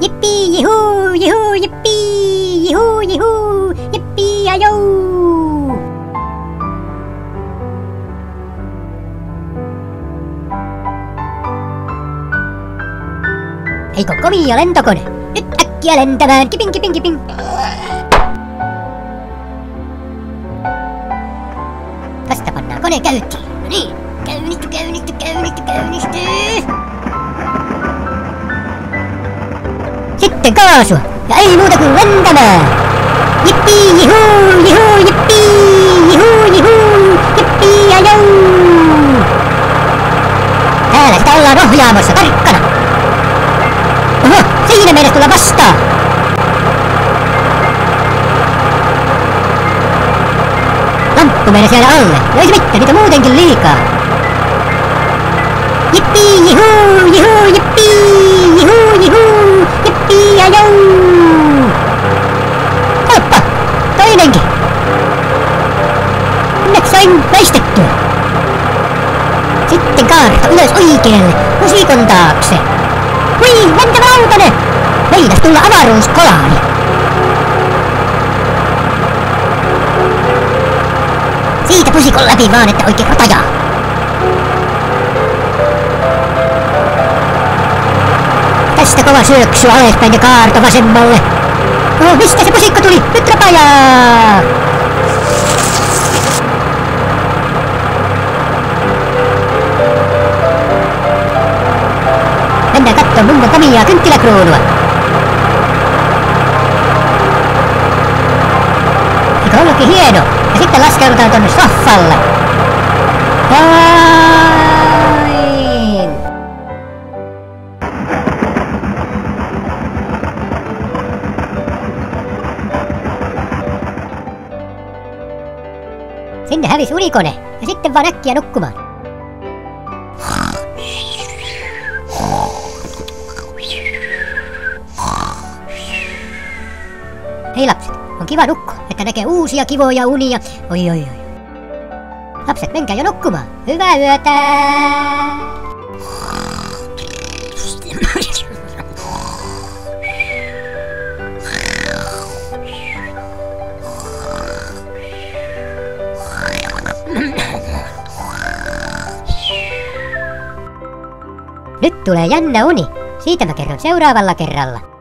Jippii, jihuu, jihuu, jippii, jihuu, jihuu, jippii ja jou. Eikö kovia lentokone? Nyt äkkiä lentämään, kiping, kiping, kiping. Tästä pannaan kone käyntiin. No niin, käynnisty, käynnisty, käynnisty, käynnisty. Sitten kaasua, ja ei muuta kuin lentämään. Jippii, jihuu, jihuu, jippii, jihuu, jihuu, jippii ja jou. Täällä sitä ollaan ohjaamossa, tarkkana. Oho, siinä meidän tulla vastaan. Lamppu meidän siellä alle, no ei se mitään, niitä muutenkin liikaa. Jippii, jihuu, jihuu, jippii, jihuu, jihuu, jippii ja jou. Helppo, toinenkin. Nyt sain väistettyä. Sitten kaarta ylös oikealle, pusikon taakse. Hui, lentävä autone! Meinas tulla avaruuskolaani. Siitä pusikon läpi vaan, että oikein rotajaa. Tästä kova syöksy alaspäin ja kaarto vasemmalle. Oh, mistä se pusikko tuli? Nyt rapajaa! Mennään kattoo mummon komiaa kynttiläkruunua. Eikö ollutkin hieno? Ja sitten laskeudutaan tonne sohvalle. Noin! Sinne hävisi unikone ja sitten vaan äkkiä nukkumaan. Hei lapset, on kiva nukkua, että näkee uusia kivoja unia. Oi oi oi. Lapset, menkää jo nukkumaan. Hyvää yötä! Nyt tulee jännä uni. Siitä mä kerron seuraavalla kerralla.